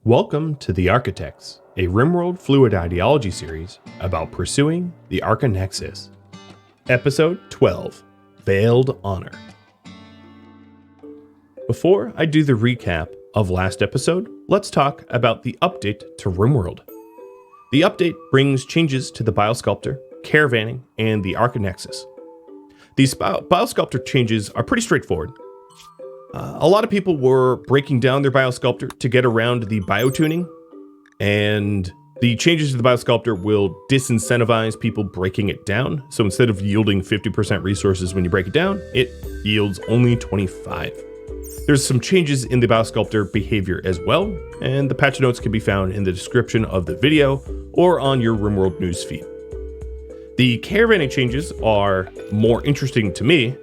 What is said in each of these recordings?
Welcome to the Archotechs, a RimWorld fluid ideology series about pursuing the Archonexus. Episode 12, Veiled Honor. Before I do the recap of last episode, let's talk about the update to RimWorld. The update brings changes to the Biosculptor, Caravanning, and the Archonexus. These Biosculptor changes are pretty straightforward. A lot of people were breaking down their Biosculptor to get around the biotuning, and the changes to the Biosculptor will disincentivize people breaking it down. So instead of yielding 50% resources when you break it down, it yields only 25. There's some changes in the Biosculptor behavior as well, and the patch notes can be found in the description of the video or on your RimWorld news feed. The Caravanning changes are more interesting to me.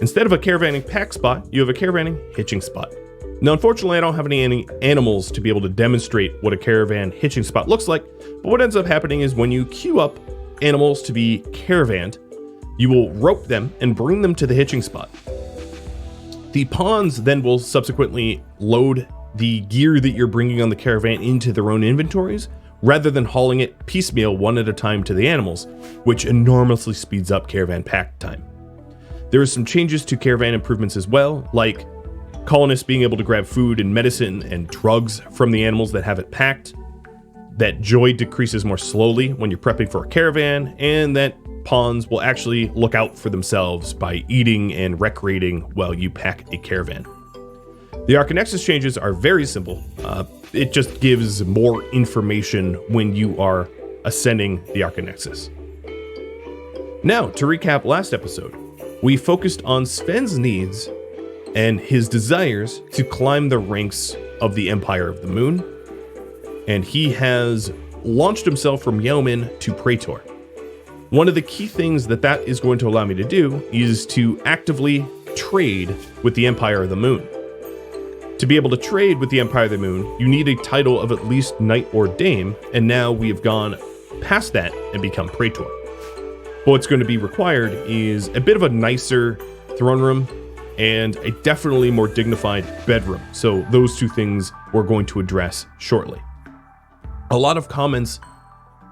Instead of a Caravanning pack spot, you have a Caravanning hitching spot. Now, unfortunately, I don't have any animals to be able to demonstrate what a caravan hitching spot looks like, but what ends up happening is when you queue up animals to be caravanned, you will rope them and bring them to the hitching spot. The pawns then will subsequently load the gear that you're bringing on the caravan into their own inventories, rather than hauling it piecemeal one at a time to the animals, which enormously speeds up caravan pack time. There are some changes to Caravan Improvements as well, like colonists being able to grab food and medicine and drugs from the animals that have it packed, that joy decreases more slowly when you're prepping for a caravan, and that pawns will actually look out for themselves by eating and recreating while you pack a caravan. The Archonexus changes are very simple. It just gives more information when you are ascending the Archonexus. Now, to recap last episode, we focused on Sven's needs and his desires to climb the ranks of the Empire of the Moon, and he has launched himself from Yeoman to Praetor. One of the key things that is going to allow me to do is to actively trade with the Empire of the Moon. To be able to trade with the Empire of the Moon, you need a title of at least Knight or Dame, and now we have gone past that and become Praetor. But what's going to be required is a bit of a nicer throne room and a definitely more dignified bedroom. So those two things we're going to address shortly. A lot of comments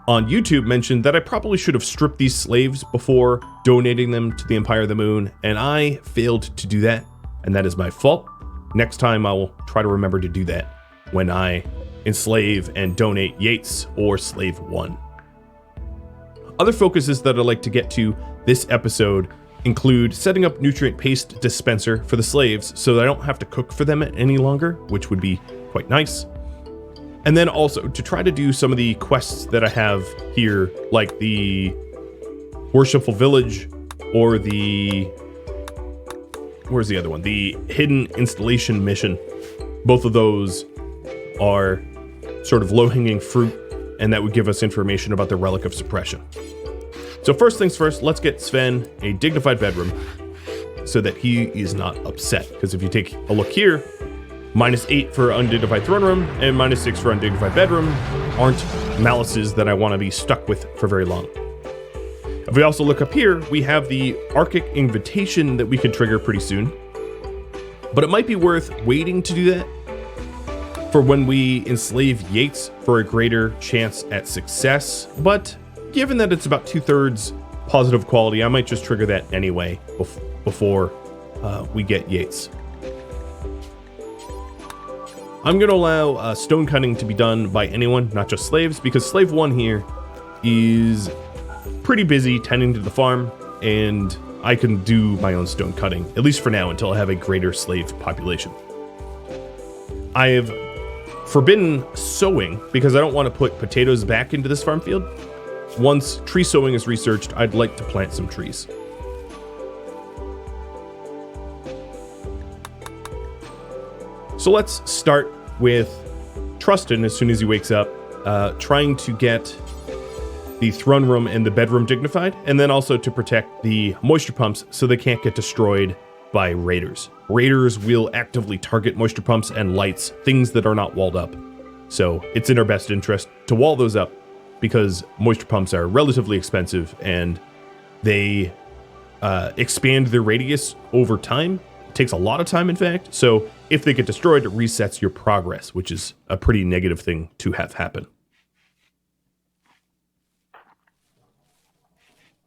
on YouTube mentioned that I probably should have stripped these slaves before donating them to the Empire of the Moon, and I failed to do that, and that is my fault. Next time I will try to remember to do that when I enslave and donate Yates or Slave 1. Other focuses that I'd like to get to this episode include setting up nutrient paste dispenser for the slaves so that I don't have to cook for them any longer, which would be quite nice. And then also to try to do some of the quests that I have here, like the Worshipful Village or where's the other one? The Hidden Installation Mission. Both of those are sort of low-hanging fruit, and that would give us information about the Relic of Suppression. So first things first, let's get Sven a dignified bedroom so that he is not upset. Because if you take a look here, -8 for undignified throne room and -6 for undignified bedroom aren't malices that I want to be stuck with for very long. If we also look up here, we have the Archic Invitation that we can trigger pretty soon. But it might be worth waiting to do that for when we enslave Yates for a greater chance at success. But given that it's about 2/3 positive quality, I might just trigger that anyway before we get Yates. I'm going to allow stone cutting to be done by anyone, not just slaves, because Slave 1 here is pretty busy tending to the farm, and I can do my own stone cutting, at least for now, until I have a greater slave population. I have forbidden sowing because I don't want to put potatoes back into this farm field. Once tree sowing is researched, I'd like to plant some trees. So let's start with Trustin as soon as he wakes up, trying to get the throne room and the bedroom dignified, and then also to protect the moisture pumps so they can't get destroyed by raiders. Raiders will actively target moisture pumps and lights, things that are not walled up. So it's in our best interest to wall those up because moisture pumps are relatively expensive and they expand their radius over time. It takes a lot of time, in fact. So if they get destroyed, it resets your progress, which is a pretty negative thing to have happen.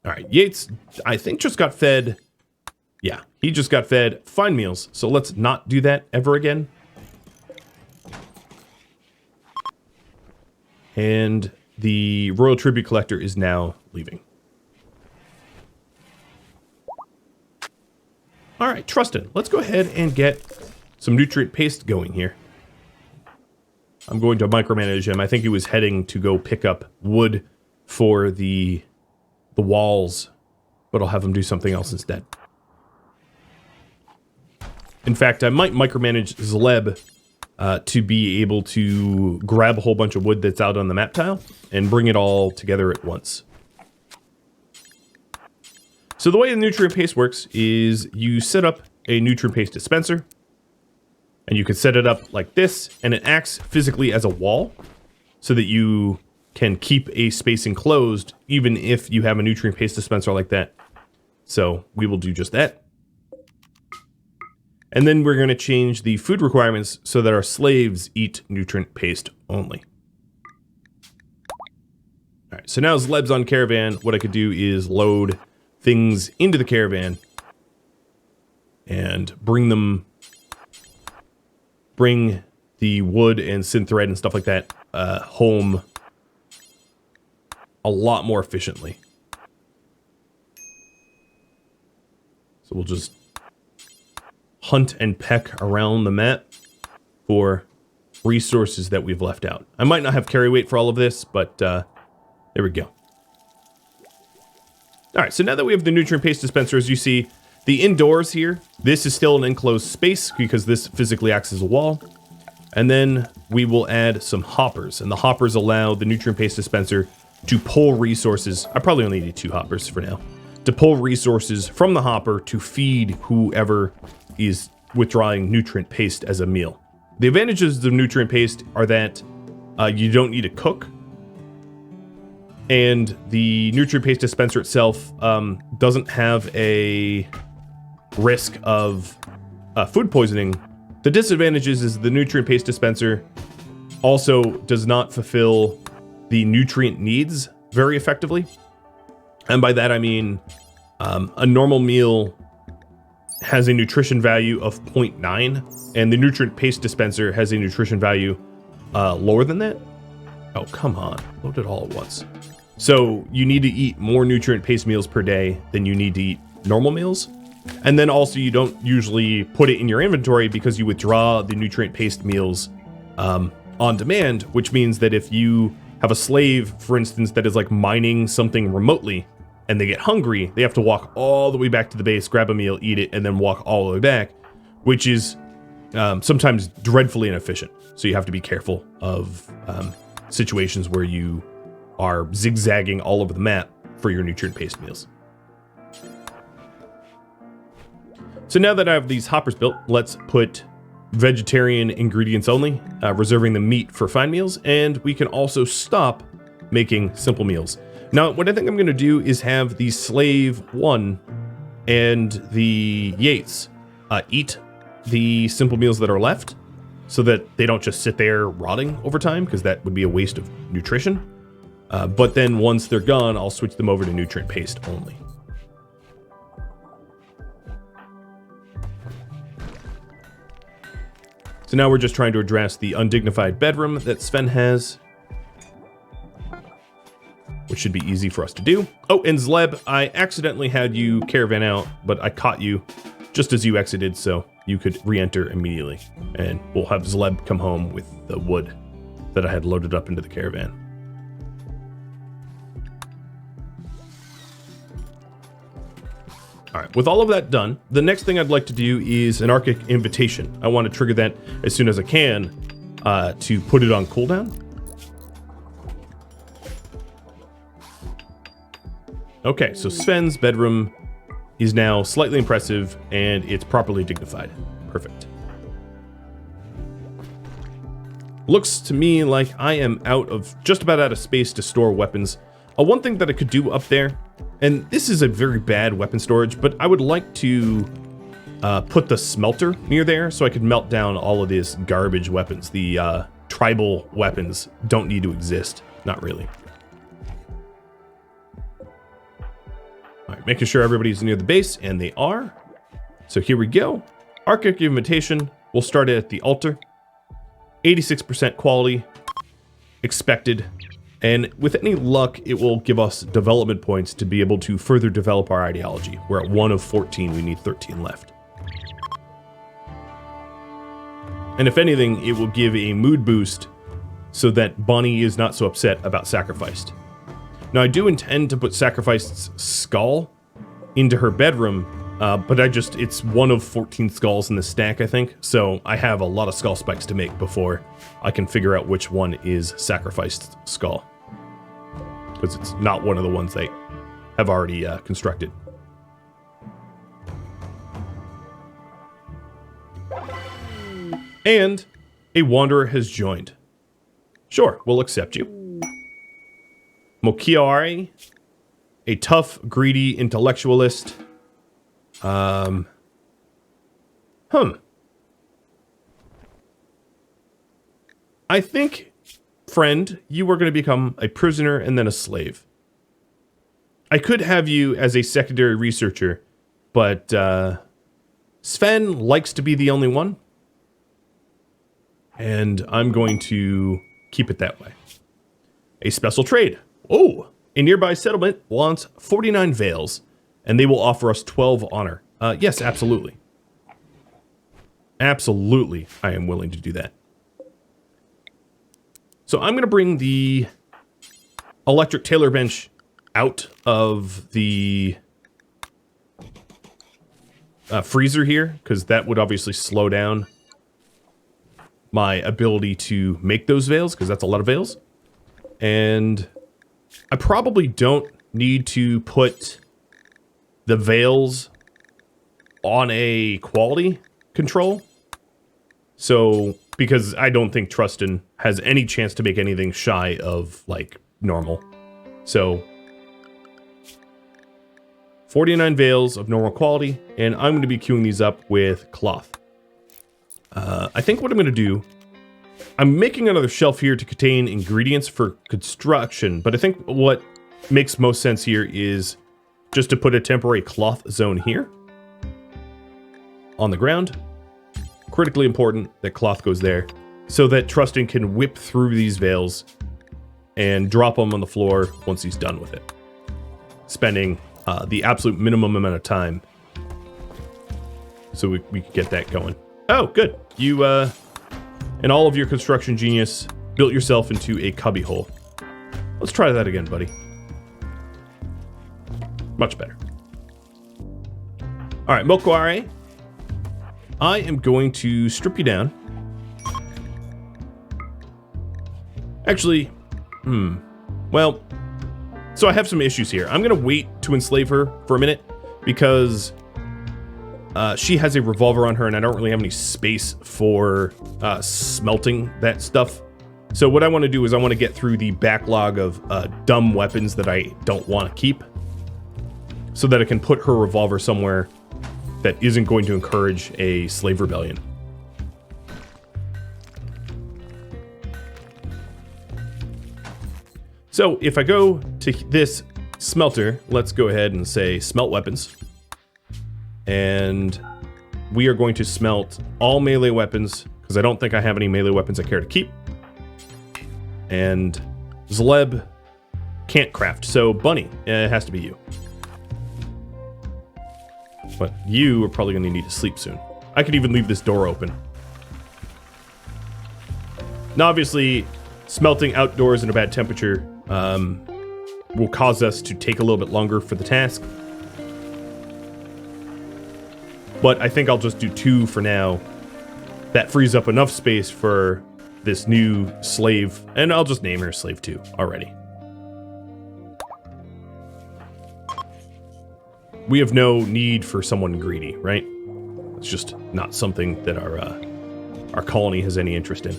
All right, Yates, I think just got fed. Yeah, he just got fed fine meals. So let's not do that ever again. And the Royal Tribute Collector is now leaving. All right, Trustin, let's go ahead and get some nutrient paste going here. I'm going to micromanage him. I think he was heading to go pick up wood for the walls, but I'll have him do something else instead. In fact, I might micromanage Zleb to be able to grab a whole bunch of wood that's out on the map tile and bring it all together at once. So the way the nutrient paste works is you set up a nutrient paste dispenser, and you can set it up like this, and it acts physically as a wall so that you can keep a space enclosed even if you have a nutrient paste dispenser like that. So we will do just that. And then we're going to change the food requirements so that our slaves eat nutrient paste only. All right, so now Zleb's on Caravan. What I could do is load things into the Caravan and bring the wood and synth thread and stuff like that home a lot more efficiently. So we'll just hunt and peck around the map for resources that we've left out. I might not have carry weight for all of this, but there we go. All right, so now that we have the nutrient paste dispenser, as you see, the indoors here, this is still an enclosed space because this physically acts as a wall. And then we will add some hoppers, and the hoppers allow the nutrient paste dispenser to pull resources. I probably only need 2 hoppers for now. To pull resources from the hopper to feed whoever is withdrawing nutrient paste as a meal. The advantages of nutrient paste are that you don't need to cook, and the nutrient paste dispenser itself doesn't have a risk of food poisoning. The disadvantages is the nutrient paste dispenser also does not fulfill the nutrient needs very effectively. And by that I mean a normal meal has a nutrition value of 0.9, and the nutrient paste dispenser has a nutrition value lower than that. Oh, come on. Load it all at once. So you need to eat more nutrient paste meals per day than you need to eat normal meals. And then also you don't usually put it in your inventory because you withdraw the nutrient paste meals on demand, which means that if you have a slave, for instance, that is like mining something remotely and they get hungry, they have to walk all the way back to the base, grab a meal, eat it, and then walk all the way back, which is sometimes dreadfully inefficient. So you have to be careful of situations where you are zigzagging all over the map for your nutrient paste meals. So now that I have these hoppers built, let's put vegetarian ingredients only, reserving the meat for fine meals, and we can also stop making simple meals. Now, what I think I'm going to do is have the slave 1 and the Yates eat the simple meals that are left so that they don't just sit there rotting over time, because that would be a waste of nutrition. But then once they're gone, I'll switch them over to nutrient paste only. So now we're just trying to address the undignified bedroom that Sven has, which should be easy for us to do. Oh, and Zleb, I accidentally had you caravan out, but I caught you just as you exited, so you could re-enter immediately. And we'll have Zleb come home with the wood that I had loaded up into the caravan. All right, with all of that done, the next thing I'd like to do is an Arctic invitation. I want to trigger that as soon as I can to put it on cooldown. Okay, so Sven's bedroom is now slightly impressive and it's properly dignified. Perfect. Looks to me like I am just about out of space to store weapons. One thing that I could do up there, and this is a very bad weapon storage, but I would like to put the smelter near there so I could melt down all of these garbage weapons. The tribal weapons don't need to exist. Not really. All right, making sure everybody's near the base, and they are. So here we go. Archic invitation. We'll start it at the altar. 86% quality expected. And with any luck, it will give us development points to be able to further develop our ideology. We're at 1 of 14. We need 13 left. And if anything, it will give a mood boost so that Bonnie is not so upset about Sacrificed. Now, I do intend to put Sacrificed's skull into her bedroom, but it's 1 of 14 skulls in the stack, I think. So I have a lot of skull spikes to make before I can figure out which one is Sacrificed's skull. Because it's not one of the ones they have already constructed. And a wanderer has joined. Sure, we'll accept you. Mokiari, a tough, greedy intellectualist. I think, friend, you are going to become a prisoner and then a slave. I could have you as a secondary researcher, but Sven likes to be the only one. And I'm going to keep it that way. A special trade. Oh, a nearby settlement wants 49 veils, and they will offer us 12 honor. Yes, absolutely. Absolutely, I am willing to do that. So I'm going to bring the electric tailor bench out of the freezer here, because that would obviously slow down my ability to make those veils, because that's a lot of veils. And I probably don't need to put the veils on a quality control. So, because I don't think Trustin has any chance to make anything shy of, like, normal. So, 49 veils of normal quality, and I'm going to be queuing these up with cloth. I think what I'm going to do, I'm making another shelf here to contain ingredients for construction, but I think what makes most sense here is just to put a temporary cloth zone here on the ground. Critically important that cloth goes there so that Trustin can whip through these veils and drop them on the floor once he's done with it, spending the absolute minimum amount of time so we can get that going. Oh, good. You, and all of your construction genius built yourself into a cubby hole. Let's try that again, buddy. Much better. All right, Mokware. I am going to strip you down. Actually, well, so I have some issues here. I'm going to wait to enslave her for a minute because she has a revolver on her, and I don't really have any space for smelting that stuff. So what I want to do is I want to get through the backlog of dumb weapons that I don't want to keep so that I can put her revolver somewhere that isn't going to encourage a slave rebellion. So if I go to this smelter, let's go ahead and say smelt weapons. And we are going to smelt all melee weapons, because I don't think I have any melee weapons I care to keep. And Zleb can't craft, so Bunny, it has to be you. But you are probably going to need to sleep soon. I could even leave this door open. Now, obviously, smelting outdoors in a bad temperature will cause us to take a little bit longer for the task. But I think I'll just do 2 for now. That frees up enough space for this new slave, and I'll just name her Slave 2 already. We have no need for someone greedy, right? It's just not something that our colony has any interest in.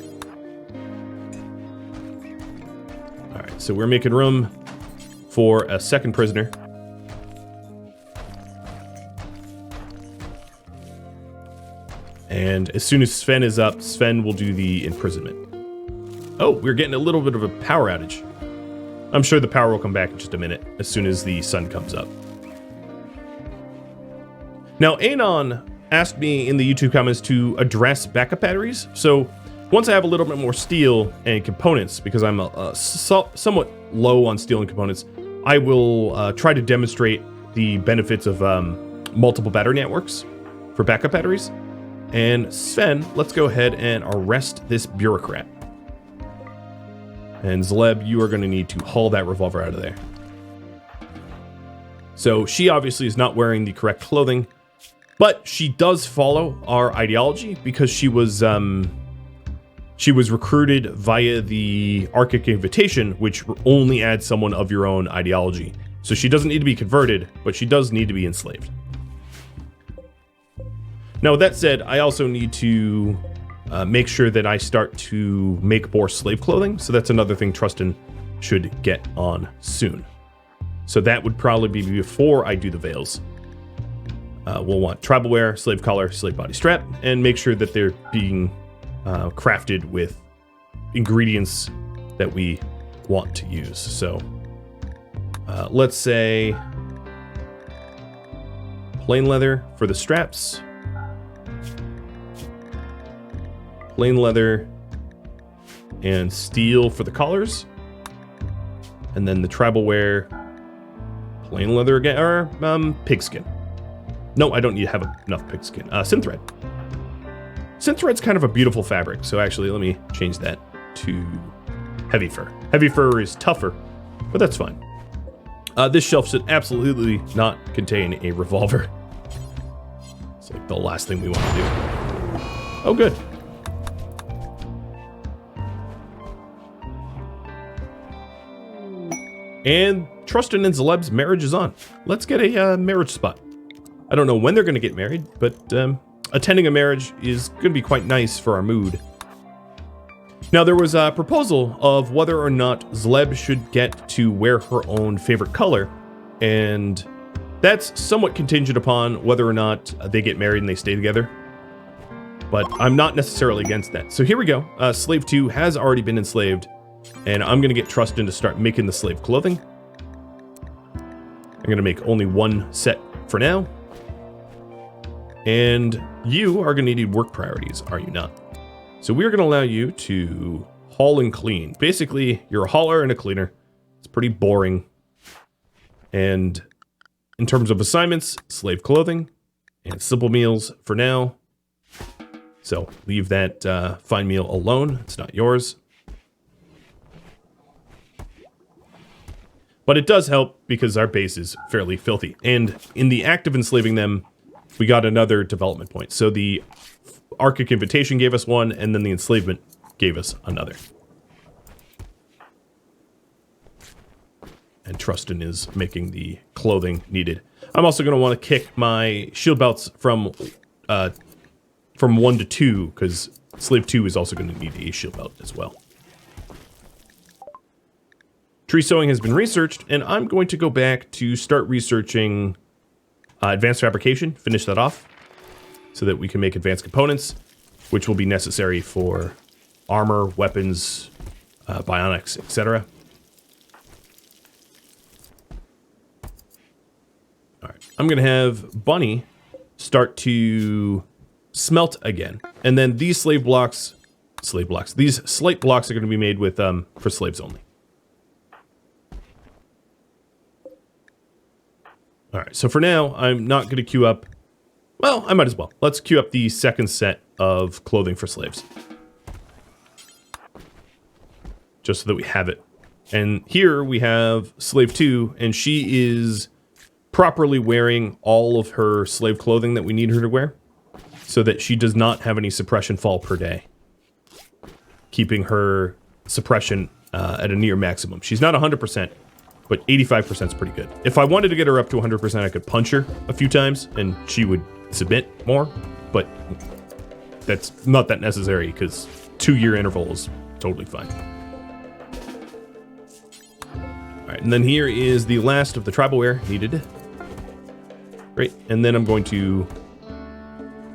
All right, so we're making room for a 2nd prisoner. And as soon as Sven is up, Sven will do the imprisonment. Oh, we're getting a little bit of a power outage. I'm sure the power will come back in just a minute as soon as the sun comes up. Now, Anon asked me in the YouTube comments to address backup batteries. So once I have a little bit more steel and components, because I'm somewhat low on steel and components, I will try to demonstrate the benefits of multiple battery networks for backup batteries. And Sven, let's go ahead and arrest this bureaucrat. And Zleb, you are going to need to haul that revolver out of there. So she obviously is not wearing the correct clothing, but she does follow our ideology because she was recruited via the Archotech invitation, which only adds someone of your own ideology. So she doesn't need to be converted, but she does need to be enslaved. Now, with that said, I also need to make sure that I start to make more slave clothing. So that's another thing Trustin should get on soon. So that would probably be before I do the veils. We'll want tribal wear, slave collar, slave body strap, and make sure that they're being crafted with ingredients that we want to use. So let's say plain leather for the straps, plain leather and steel for the collars, and then the tribal wear, plain leather again, or pigskin. No, I don't need to have enough pigskin. Synthread. Synthread's kind of a beautiful fabric, so actually let me change that to heavy fur. Heavy fur is tougher, but that's fine. This shelf should absolutely not contain a revolver. It's like the last thing we want to do. Oh, good. And Trustin and Zleb's marriage is on. Let's get a marriage spot. I don't know when they're going to get married, but attending a marriage is going to be quite nice for our mood. Now, there was a proposal of whether or not Zleb should get to wear her own favorite color, and that's somewhat contingent upon whether or not they get married and they stay together. But I'm not necessarily against that. So here we go. Slave 2 has already been enslaved, and I'm going to get Trustin to start making the slave clothing. I'm going to make only one set for now. And you are going to need work priorities, are you not? So we are going to allow you to haul and clean. Basically, you're a hauler and a cleaner. It's pretty boring. And in terms of assignments, slave clothing and simple meals for now. So leave that fine meal alone. It's not yours. But it does help because our base is fairly filthy. And in the act of enslaving them, we got another development point. So the Archotech invitation gave us one, and then the enslavement gave us another. And Trustin is making the clothing needed. I'm also going to want to kick my shield belts from 1 to 2, because slave 2 is also going to need a shield belt as well. Tree sewing has been researched, and I'm going to go back to start researching advanced fabrication, finish that off, so that we can make advanced components, which will be necessary for armor, weapons, bionics, etc. Alright, I'm going to have Bunny start to smelt again. And then these these slate blocks are going to be made with for slaves only. All right, so for now, I'm not going to queue up. Well, I might as well. Let's queue up the second set of clothing for slaves. Just so that we have it. And here we have slave 2, and she is properly wearing all of her slave clothing that we need her to wear, so that she does not have any suppression fall per day, keeping her suppression at a near maximum. She's not 100%. But 85% is pretty good. If I wanted to get her up to 100%, I could punch her a few times, and she would submit more. But that's not that necessary, because 2-year interval is totally fine. All right, and then here is the last of the tribal wear needed. Great, and then I'm going to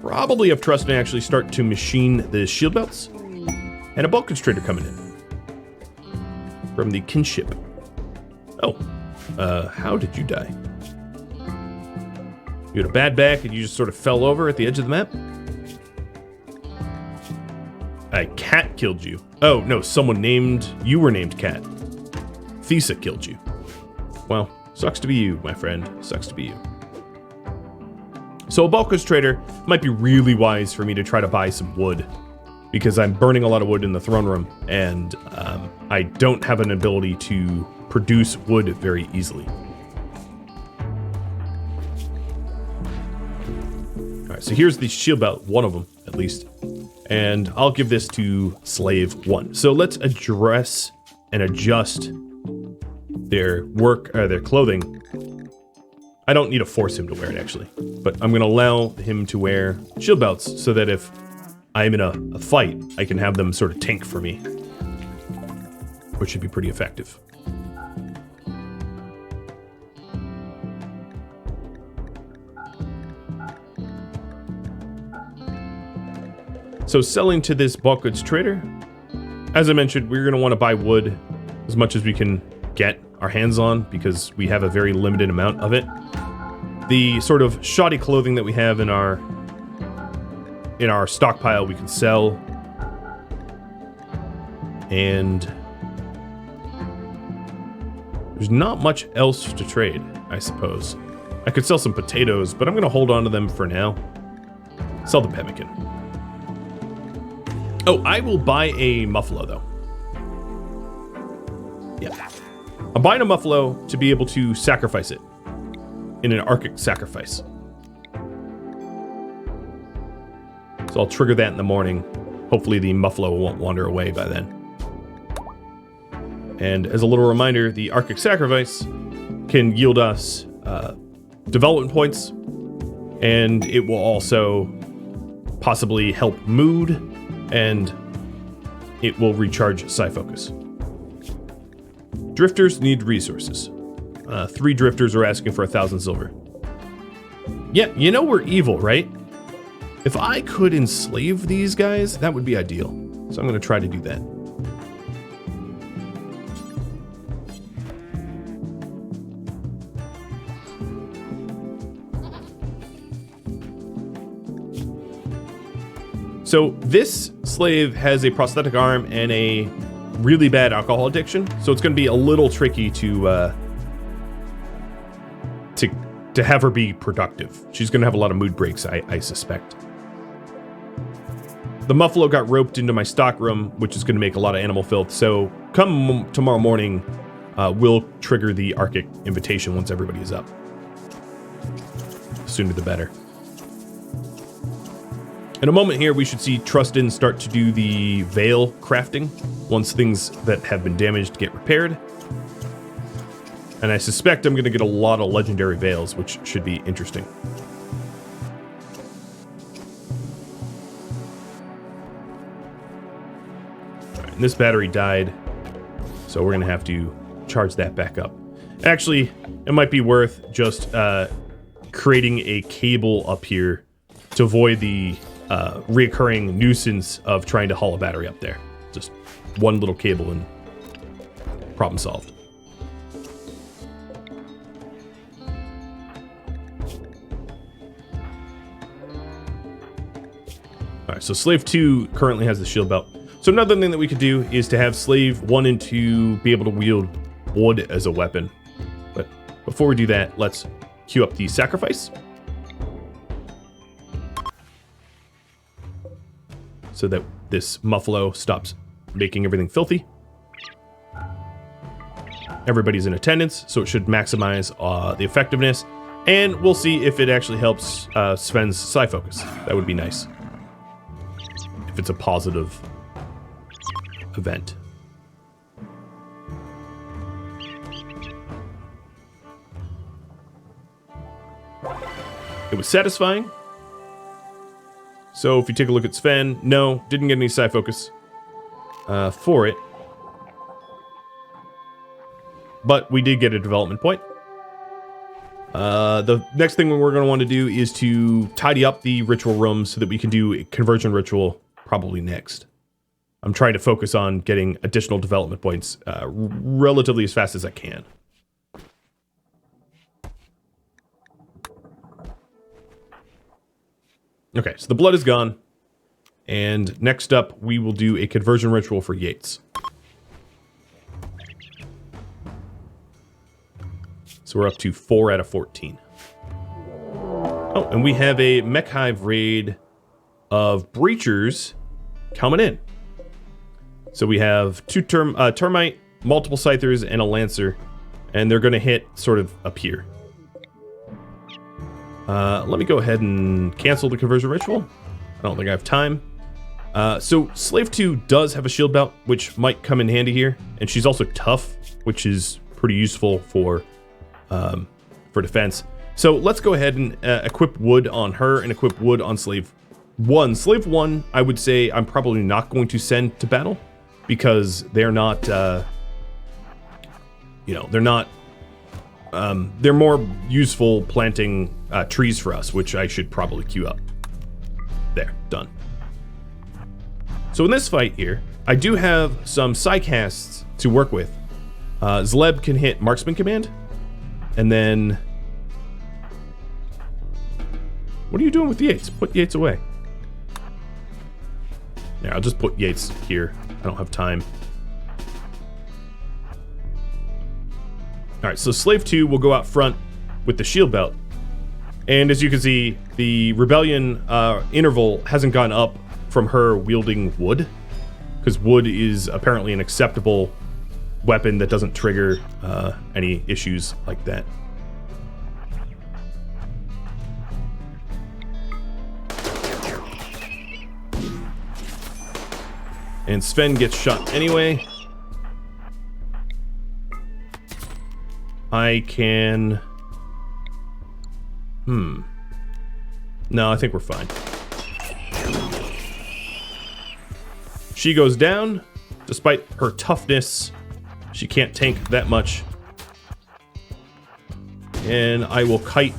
probably have trust and actually start to machine the shield belts. And a bulk constrictor coming in. From the kinship. Oh. How did you die? You had a bad back and you just sort of fell over at the edge of the map? A cat killed you. Oh, no, you were named Cat. Thesa killed you. Well, sucks to be you, my friend. Sucks to be you. So a bulk trader might be really wise for me to try to buy some wood, because I'm burning a lot of wood in the throne room, and I don't have an ability to produce wood very easily. Alright, so here's the shield belt, one of them, at least. And I'll give this to Slave 1. So let's address and adjust their their clothing. I don't need to force him to wear it, actually. But I'm going to allow him to wear shield belts so that if I'm in a fight, I can have them sort of tank for me. Which should be pretty effective. So selling to this bulk goods trader, as I mentioned, we're going to want to buy wood as much as we can get our hands on because we have a very limited amount of it. The sort of shoddy clothing that we have in our stockpile we can sell. And there's not much else to trade, I suppose. I could sell some potatoes, but I'm going to hold on to them for now. Sell the pemmican. Oh, I will buy a muffalo, though. Yeah. I'm buying a muffalo to be able to sacrifice it in an Archic sacrifice. So I'll trigger that in the morning. Hopefully the muffalo won't wander away by then. And as a little reminder, the Archic sacrifice can yield us development points, and it will also possibly help mood, and it will recharge Psi Focus. Drifters need resources. 3 drifters are asking for 1,000 silver. Yeah, you know we're evil, right? If I could enslave these guys, that would be ideal. So I'm going to try to do that. So this slave has a prosthetic arm and a really bad alcohol addiction, so it's going to be a little tricky to have her be productive. She's going to have a lot of mood breaks, I suspect. The muffalo got roped into my stock room, which is going to make a lot of animal filth. So come tomorrow morning, we'll trigger the Archic invitation once everybody is up. The sooner the better. In a moment here, we should see Trustin start to do the veil crafting once things that have been damaged get repaired. And I suspect I'm going to get a lot of legendary veils, which should be interesting. All right, and this battery died, so we're going to have to charge that back up. Actually, it might be worth just creating a cable up here to avoid the reoccurring nuisance of trying to haul a battery up there. Just one little cable and problem solved. Alright, so Slave 2 currently has the shield belt. So another thing that we could do is to have Slave 1 and 2 be able to wield wood as a weapon. But before we do that, let's queue up the sacrifice. So that this muffalo stops making everything filthy. Everybody's in attendance, so it should maximize the effectiveness. And we'll see if it actually helps Sven's Psi Focus. That would be nice. If it's a positive event. It was satisfying. So if you take a look at Sven, no, didn't get any Psi Focus for it. But we did get a development point. The next thing we're going to want to do is to tidy up the ritual room so that we can do a conversion ritual probably next. I'm trying to focus on getting additional development points relatively as fast as I can. Okay, so the blood is gone. And next up, we will do a conversion ritual for Yates. So we're up to 4 out of 14. Oh, and we have a mech hive raid of breachers coming in. So we have 2 termite, multiple scythers, and a lancer. And they're going to hit sort of up here. Let me go ahead and cancel the conversion ritual. I don't think I have time. So Slave 2 does have a shield belt, which might come in handy here. And she's also tough, which is pretty useful for defense. So let's go ahead and equip wood on her and equip wood on Slave 1. Slave 1, I would say I'm probably not going to send to battle because they're not, they're more useful planting trees for us, which I should probably queue up. There, done. So in this fight here, I do have some psycasts to work with. Zleb can hit Marksman Command, and then... What are you doing with Yates? Put Yates away. Yeah, I'll just put Yates here. I don't have time. Alright, so Slave 2 will go out front with the shield belt. And as you can see, the rebellion interval hasn't gone up from her wielding wood, because wood is apparently an acceptable weapon that doesn't trigger any issues like that. And Sven gets shot anyway. I can... No, I think we're fine. She goes down. Despite her toughness, she can't tank that much. And I will kite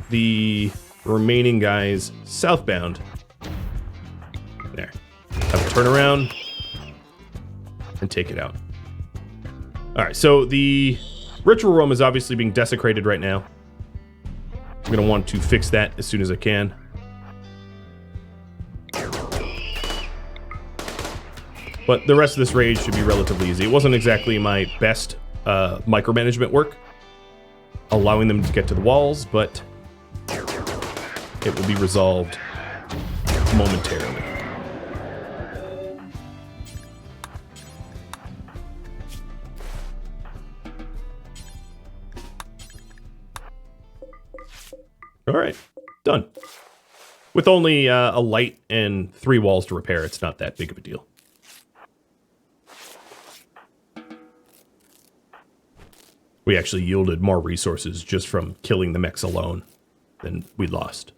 the remaining guys southbound. There. Have a turn around and take it out. Alright, so the ritual room is obviously being desecrated right now. I'm going to want to fix that as soon as I can. But the rest of this raid should be relatively easy. It wasn't exactly my best micromanagement work, allowing them to get to the walls, but it will be resolved momentarily. All right, done. With only a light and 3 walls to repair, it's not that big of a deal. We actually yielded more resources just from killing the mechs alone than we lost.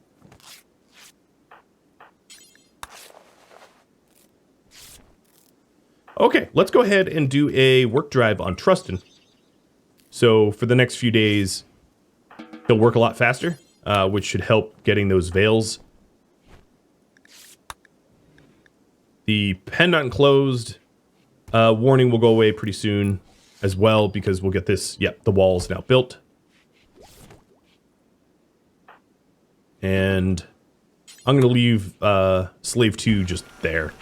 Okay, let's go ahead and do a work drive on Trustin. So for the next few days, he'll work a lot faster, which should help getting those veils. The pendant closed warning will go away pretty soon as well, because we'll get this, the wall's now built. And I'm going to leave Slave 2 just there.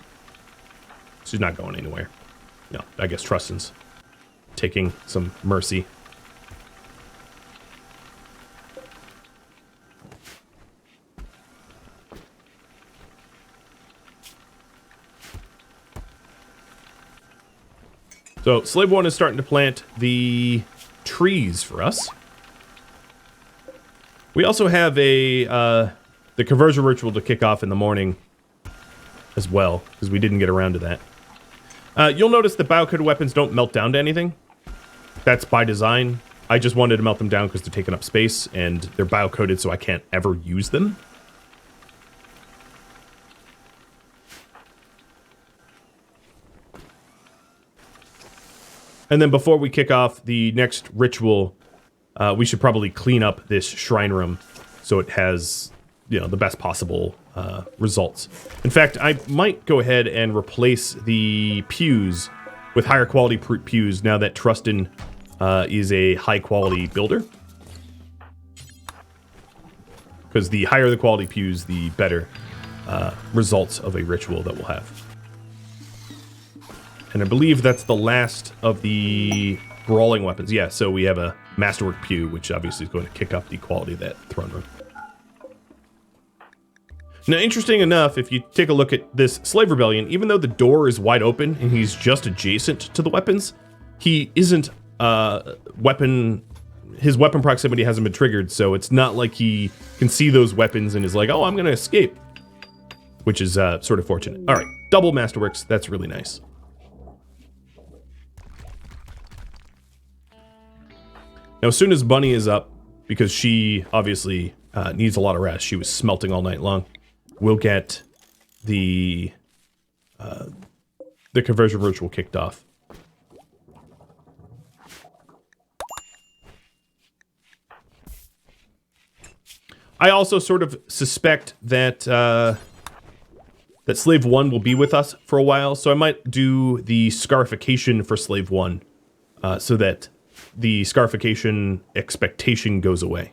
She's not going anywhere. No, I guess Trustin's taking some mercy. So, Slave 1 is starting to plant the trees for us. We also have the conversion ritual to kick off in the morning as well, because we didn't get around to that. You'll notice that biocoded weapons don't melt down to anything. That's by design. I just wanted to melt them down because they're taking up space, and they're biocoded, so I can't ever use them. And then before we kick off the next ritual, we should probably clean up this shrine room so it has, the best possible results. In fact, I might go ahead and replace the pews with higher quality pews now that Trustin is a high quality builder. Because the higher the quality pews, the better results of a ritual that we'll have. And I believe that's the last of the brawling weapons. Yeah, so we have a Masterwork Pew, which obviously is going to kick up the quality of that throne room. Now, interesting enough, if you take a look at this Slave Rebellion, even though the door is wide open and he's just adjacent to the weapons, he isn't his weapon proximity hasn't been triggered, so it's not like he can see those weapons and is like, oh, I'm going to escape, which is sort of fortunate. All right, double Masterworks. That's really nice. Now, as soon as Bunny is up, because she obviously needs a lot of rest, she was smelting all night long, we'll get the conversion ritual kicked off. I also sort of suspect that that Slave 1 will be with us for a while, so I might do the Scarification for Slave 1 so that the Scarification expectation goes away.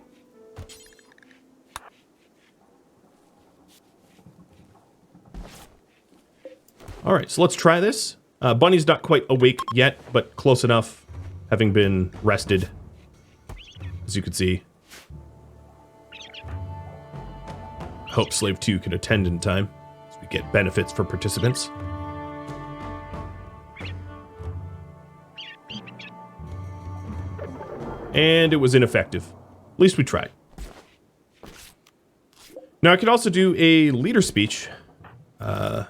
All right, so let's try this. Bunny's not quite awake yet, but close enough, having been rested, as you can see. Hope Slave 2 can attend in time, so we get benefits for participants. And it was ineffective. At least we tried. Now I could also do a leader speech, a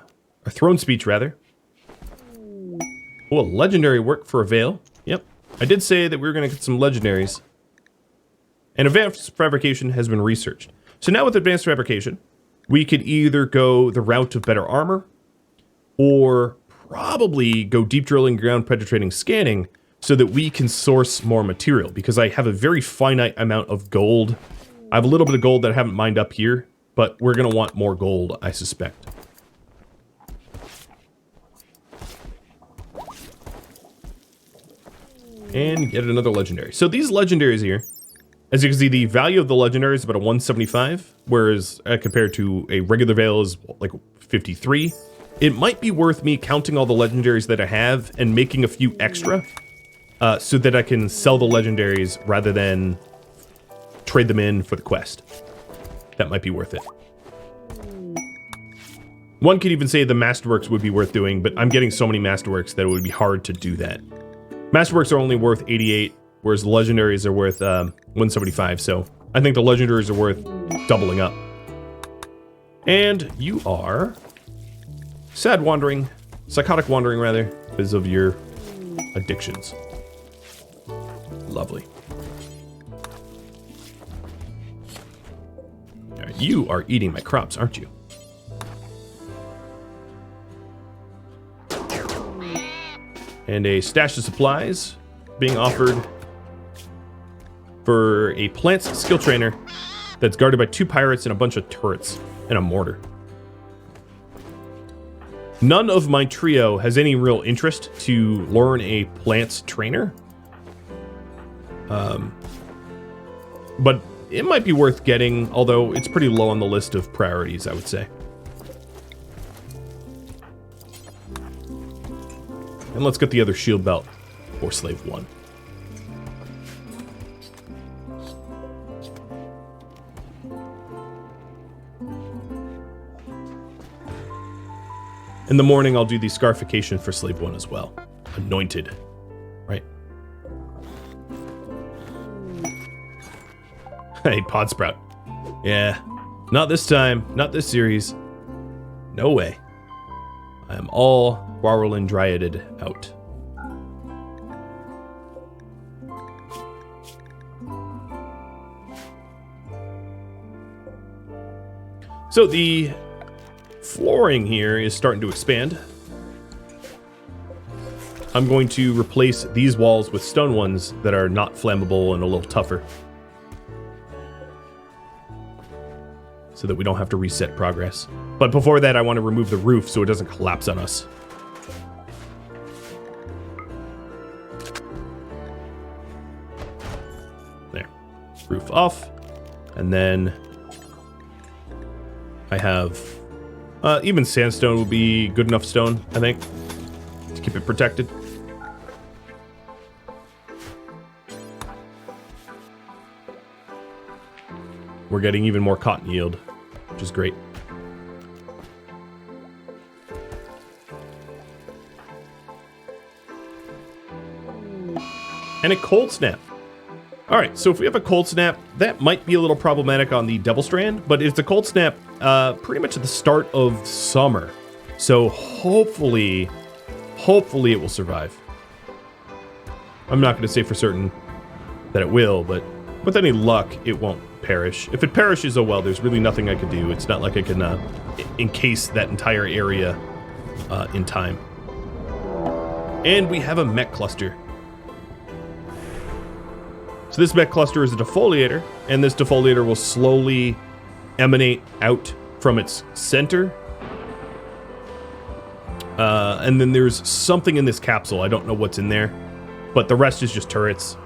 throne speech rather. Oh, a legendary work for a veil. Yep, I did say that we were going to get some legendaries. And advanced fabrication has been researched. So now with advanced fabrication, we could either go the route of better armor, or probably go deep drilling, ground penetrating scanning, so that we can source more material, because I have a very finite amount of gold. I have a little bit of gold that I haven't mined up here, but we're going to want more gold, I suspect. And get another legendary. So these legendaries here, as you can see, the value of the legendary is about a 175, whereas compared to a regular veil is like 53. It might be worth me counting all the legendaries that I have and making a few extra, so that I can sell the legendaries rather than trade them in for the quest. That might be worth it. One could even say the Masterworks would be worth doing, but I'm getting so many Masterworks that it would be hard to do that. Masterworks are only worth 88, whereas the legendaries are worth 175, so I think the legendaries are worth doubling up. And you are psychotic wandering rather, because of your addictions. Lovely. Now, you are eating my crops, aren't you? And a stash of supplies being offered for a plants skill trainer that's guarded by 2 pirates and a bunch of turrets and a mortar. None of my trio has any real interest to learn a plants trainer. But it might be worth getting, although it's pretty low on the list of priorities, I would say. And let's get the other shield belt for Slave 1. In the morning, I'll do the Scarification for Slave 1 as well. Anointed, right? Hey, Podsprout. Yeah, not this time, not this series. No way. I am all Warwolin Dryaded out. So the flooring here is starting to expand. I'm going to replace these walls with stone ones that are not flammable and a little tougher, so that we don't have to reset progress. But before that, I want to remove the roof so it doesn't collapse on us. There. Roof off. And then I have... even sandstone would be good enough stone, I think, to keep it protected. We're getting even more cotton yield, which is great. And a cold snap. All right, so if we have a cold snap, that might be a little problematic on the Devil Strand, but it's a cold snap pretty much at the start of summer. So hopefully it will survive. I'm not going to say for certain that it will, but with any luck, it won't perish. If it perishes, oh well, there's really nothing I can do. It's not like I can encase that entire area in time. And we have a mech cluster. So this mech cluster is a defoliator, and this defoliator will slowly emanate out from its center. And then there's something in this capsule. I don't know what's in there, but the rest is just turrets.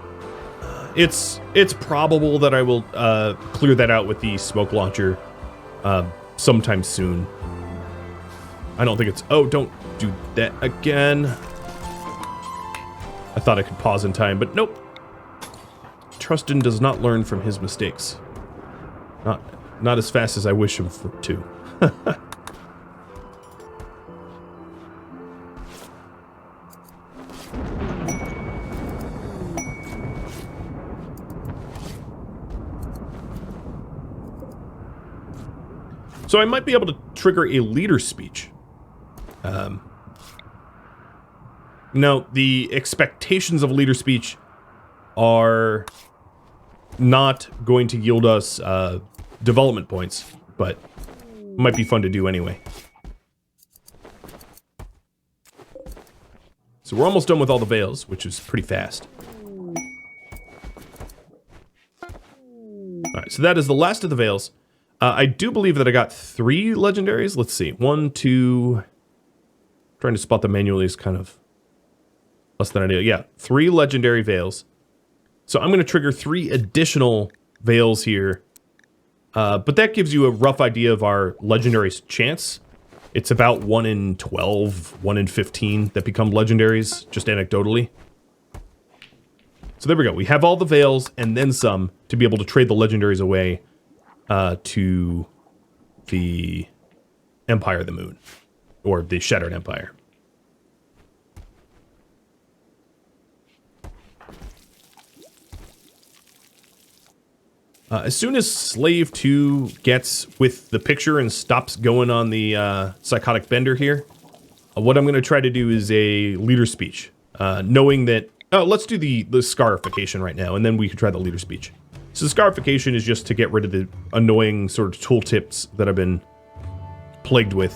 It's probable that I will clear that out with the smoke launcher sometime soon. I don't think it's... Oh, don't do that again. I thought I could pause in time, but nope. Trustin does not learn from his mistakes. Not as fast as I wish him to. So I might be able to trigger a leader speech. Now, the expectations of leader speech are not going to yield us development points, but might be fun to do anyway. So we're almost done with all the veils, which is pretty fast. Alright, so that is the last of the veils. I do believe that I got 3 legendaries. Let's see. 1, 2... Trying to spot them manually is kind of less than ideal. Yeah, 3 legendary veils. So I'm going to trigger 3 additional veils here. But that gives you a rough idea of our legendary's chance. It's about 1 in 12, 1 in 15 that become legendaries, just anecdotally. So there we go. We have all the veils and then some to be able to trade the legendaries away to the Empire of the Moon, or the Shattered Empire. As soon as Slave 2 gets with the picture and stops going on the psychotic bender here, what I'm going to try to do is a leader speech. Knowing that... Oh, let's do the Scarification right now, and then we can try the leader speech. So the Scarification is just to get rid of the annoying sort of tooltips that I've been plagued with.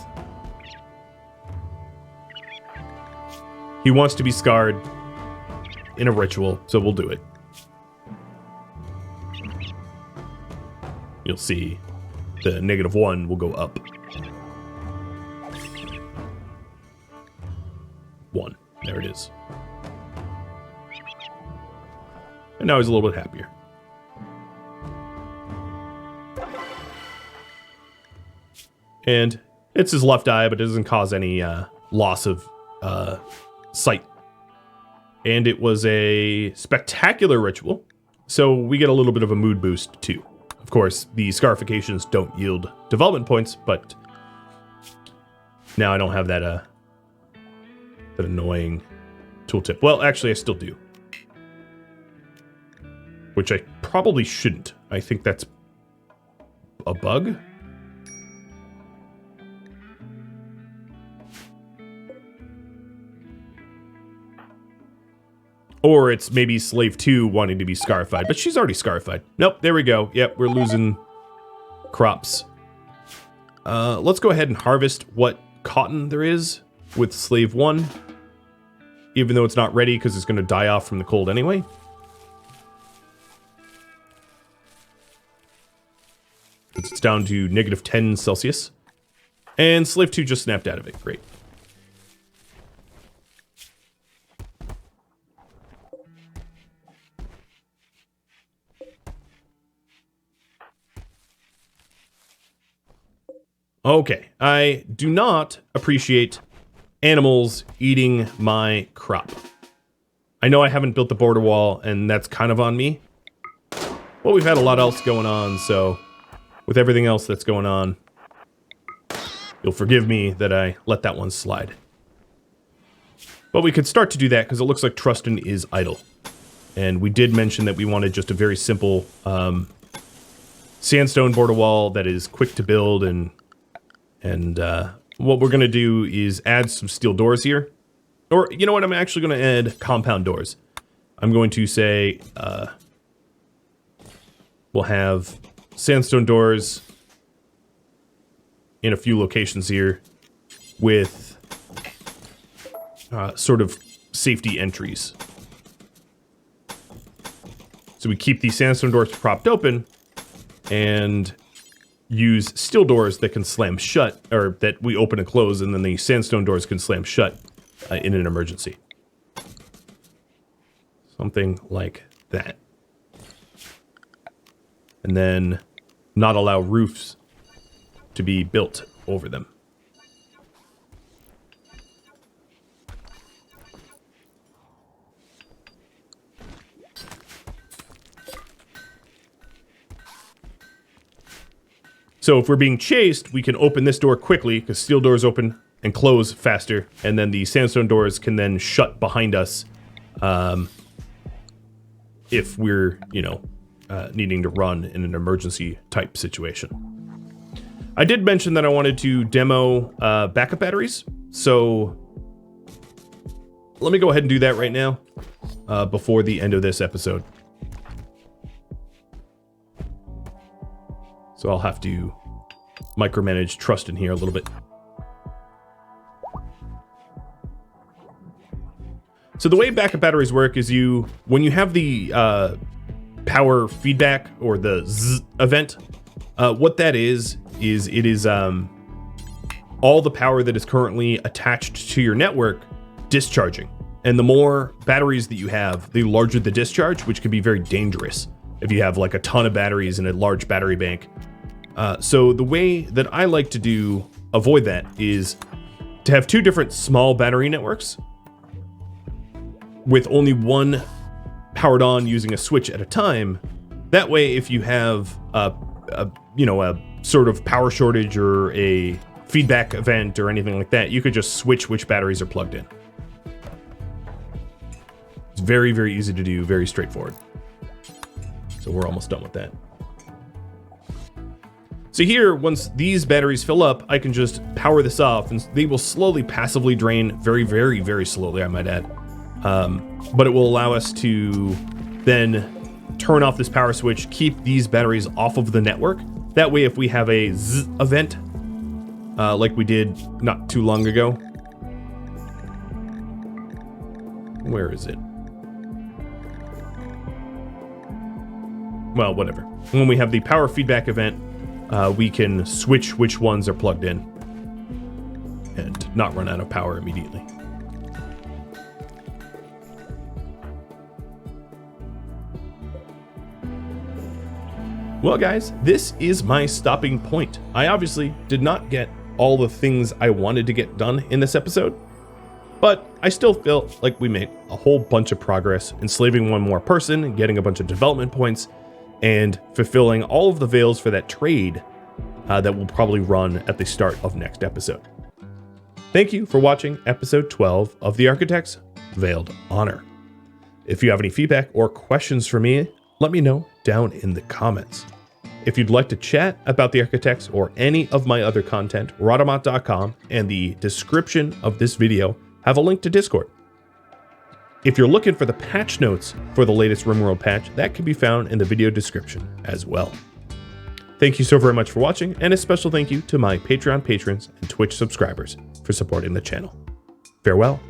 He wants to be scarred in a ritual, so we'll do it. You'll see the -1 will go up. 1. There it is. And now he's a little bit happier. And it's his left eye, but it doesn't cause any loss of sight. And it was a spectacular ritual, so we get a little bit of a mood boost too. Of course, the Scarifications don't yield development points, but now I don't have that that annoying tooltip. Well, actually, I still do. Which I probably shouldn't. I think that's a bug. Or it's maybe Slave 2 wanting to be scarified, but she's already scarified. Nope, there we go. Yep, we're losing crops. Let's go ahead and harvest what cotton there is with Slave 1. even though it's not ready because it's going to die off from the cold anyway. It's down to -10 Celsius. And Slave 2 just snapped out of it. Great. Okay, I do not appreciate animals eating my crop. I know I haven't built the border wall, and that's kind of on me. But we've had a lot else going on, so with everything else that's going on, you'll forgive me that I let that one slide. But we could start to do that because it looks like Trustin is idle. And we did mention that we wanted just a very simple sandstone border wall that is quick to build, and what we're going to do is add some steel doors here. Or, you know what, I'm actually going to add compound doors. I'm going to say, we'll have sandstone doors in a few locations here with sort of safety entries. So we keep these sandstone doors propped open and use steel doors that can slam shut, or that we open and close, and then the sandstone doors can slam shut in an emergency. Something like that. And then not allow roofs to be built over them. So if we're being chased, we can open this door quickly because steel doors open and close faster, and then the sandstone doors can then shut behind us if we're, you know, needing to run in an emergency type situation. I did mention that I wanted to demo backup batteries, so let me go ahead and do that right now before the end of this episode. So I'll have to micromanage Trustin here a little bit. So the way backup batteries work is when you have the power feedback or the zzz event, what that is it is all the power that is currently attached to your network discharging. And the more batteries that you have, the larger the discharge, which can be very dangerous if you have like a ton of batteries in a large battery bank. So the way that I like to avoid that is to have two different small battery networks with only one powered on using a switch at a time. That way, if you have a sort of power shortage or a feedback event or anything like that, you could just switch which batteries are plugged in. It's very, very easy to do, very straightforward. So we're almost done with that. So here, once these batteries fill up, I can just power this off, and they will slowly passively drain, very, very, very slowly, I might add. But it will allow us to then turn off this power switch, keep these batteries off of the network. That way, if we have a zzz event, like we did not too long ago. Where is it? Well, whatever. When we have the power feedback event, we can switch which ones are plugged in and not run out of power immediately. Well, guys, this is my stopping point. I obviously did not get all the things I wanted to get done in this episode, but I still feel like we made a whole bunch of progress, enslaving one more person and getting a bunch of development points and fulfilling all of the veils for that trade that will probably run at the start of next episode. Thank you for watching episode 12 of the Archotechs Veiled Honor. If you have any feedback or questions for me, let me know down in the comments. If you'd like to chat about the Archotechs or any of my other content, Rhadamant.com and the description of this video have a link to Discord. If you're looking for the patch notes for the latest RimWorld patch, that can be found in the video description as well. Thank you so very much for watching, and a special thank you to my Patreon patrons and Twitch subscribers for supporting the channel. Farewell.